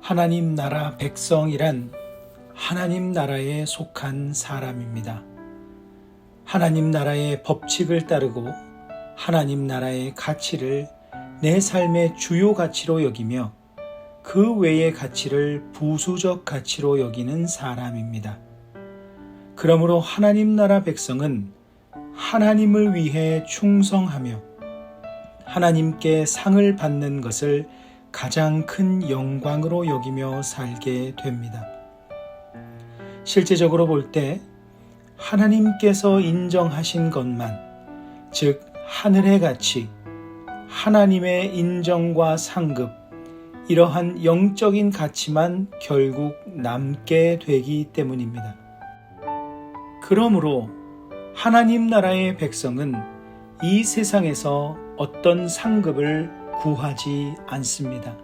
하나님 나라 백성이란 하나님 나라에 속한 사람입니다. 하나님 나라의 법칙을 따르고 하나님 나라의 가치를 내 삶의 주요 가치로 여기며 그 외의 가치를 부수적 가치로 여기는 사람입니다. 그러므로 하나님 나라 백성은 하나님을 위해 충성하며 하나님께 상을 받는 것을 가장 큰 영광으로 여기며 살게 됩니다. 실제적으로 볼 때 하나님께서 인정하신 것만, 즉 하늘의 가치, 하나님의 인정과 상급, 이러한 영적인 가치만 결국 남게 되기 때문입니다. 그러므로 하나님 나라의 백성은 이 세상에서 어떤 상급을 구하지 않습니다.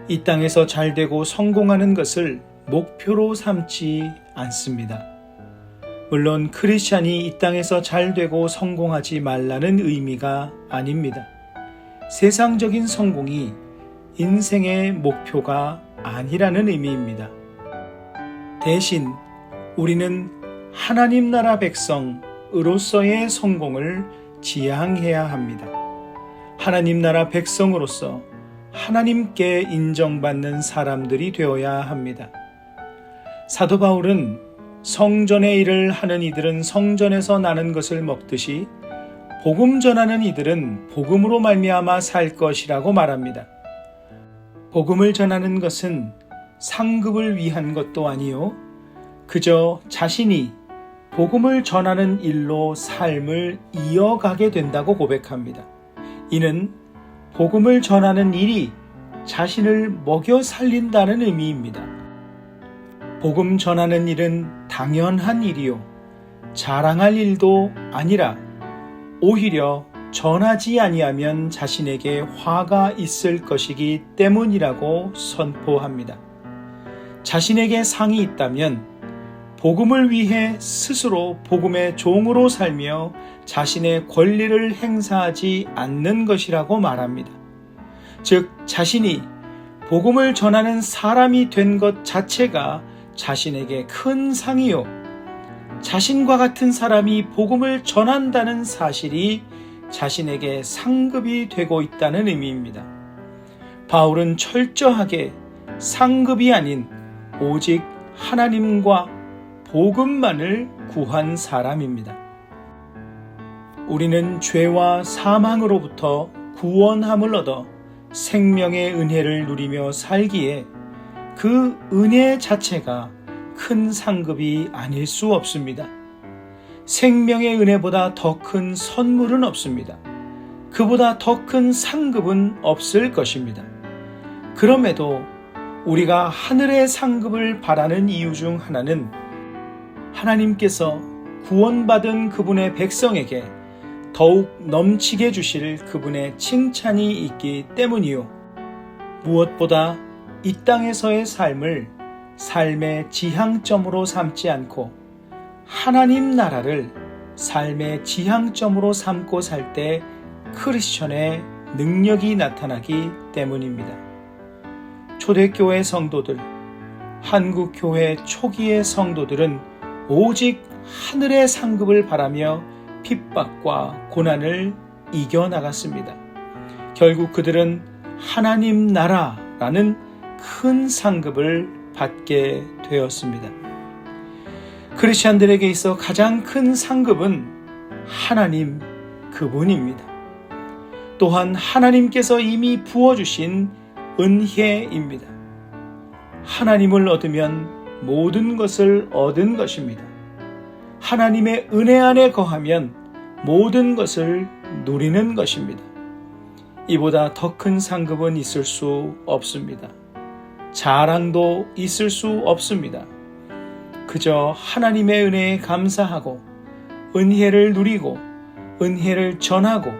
이 땅에서 잘되고 성공하는 것을 목표로 삼지 않습니다. 물론 크리스찬이 이 땅에서 잘되고 성공하지 말라는 의미가 아닙니다. 세상적인 성공이 인생의 목표가 아니라는 의미입니다. 대신 우리는 하나님 나라 백성으로서의 성공을 지향해야 합니다. 하나님 나라 백성으로서 하나님께 인정받는 사람들이 되어야 합니다. 사도 바울은 성전의 일을 하는 이들은 성전에서 나는 것을 먹듯이 복음 전하는 이들은 복음으로 말미암아 살 것이라고 말합니다. 복음을 전하는 것은 상급을 위한 것도 아니요, 그저 자신이 복음을 전하는 일로 삶을 이어가게 된다고 고백합니다. 이는 복음을 전하는 일이 자신을 먹여 살린다는 의미입니다. 복음 전하는 일은 당연한 일이요, 자랑할 일도 아니라 오히려 전하지 아니하면 자신에게 화가 있을 것이기 때문이라고 선포합니다. 자신에게 상이 있다면 복음을 위해 스스로 복음의 종으로 살며 자신의 권리를 행사하지 않는 것이라고 말합니다. 즉, 자신이 복음을 전하는 사람이 된 것 자체가 자신에게 큰 상이요, 자신과 같은 사람이 복음을 전한다는 사실이 자신에게 상급이 되고 있다는 의미입니다. 바울은 철저하게 상급이 아닌 오직 하나님과 복음만을 구한 사람입니다. 우리는 죄와 사망으로부터 구원함을 얻어 생명의 은혜를 누리며 살기에 그 은혜 자체가 큰 상급이 아닐 수 없습니다. 생명의 은혜보다 더 큰 선물은 없습니다. 그보다 더 큰 상급은 없을 것입니다. 그럼에도 우리가 하늘의 상급을 바라는 이유 중 하나는 하나님께서 구원받은 그분의 백성에게 더욱 넘치게 주실 그분의 칭찬이 있기 때문이요, 무엇보다 이 땅에서의 삶을 삶의 지향점으로 삼지 않고 하나님 나라를 삶의 지향점으로 삼고 살 때 크리스천의 능력이 나타나기 때문입니다. 초대교회 성도들, 한국교회 초기의 성도들은 오직 하늘의 상급을 바라며 핍박과 고난을 이겨나갔습니다. 결국 그들은 하나님 나라라는 큰 상급을 받게 되었습니다. 크리스찬들에게 있어 가장 큰 상급은 하나님 그분입니다. 또한 하나님께서 이미 부어주신 은혜입니다. 하나님을 얻으면 모든 것을 얻은 것입니다. 하나님의 은혜 안에 거하면 모든 것을 누리는 것입니다. 이보다 더 큰 상급은 있을 수 없습니다. 자랑도 있을 수 없습니다. 그저 하나님의 은혜에 감사하고 은혜를 누리고 은혜를 전하고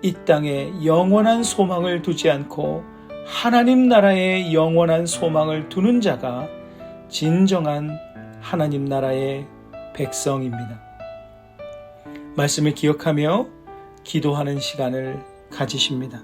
이 땅에 영원한 소망을 두지 않고 하나님 나라에 영원한 소망을 두는 자가 진정한 하나님 나라의 백성입니다. 말씀을 기억하며 기도하는 시간을 가지십니다.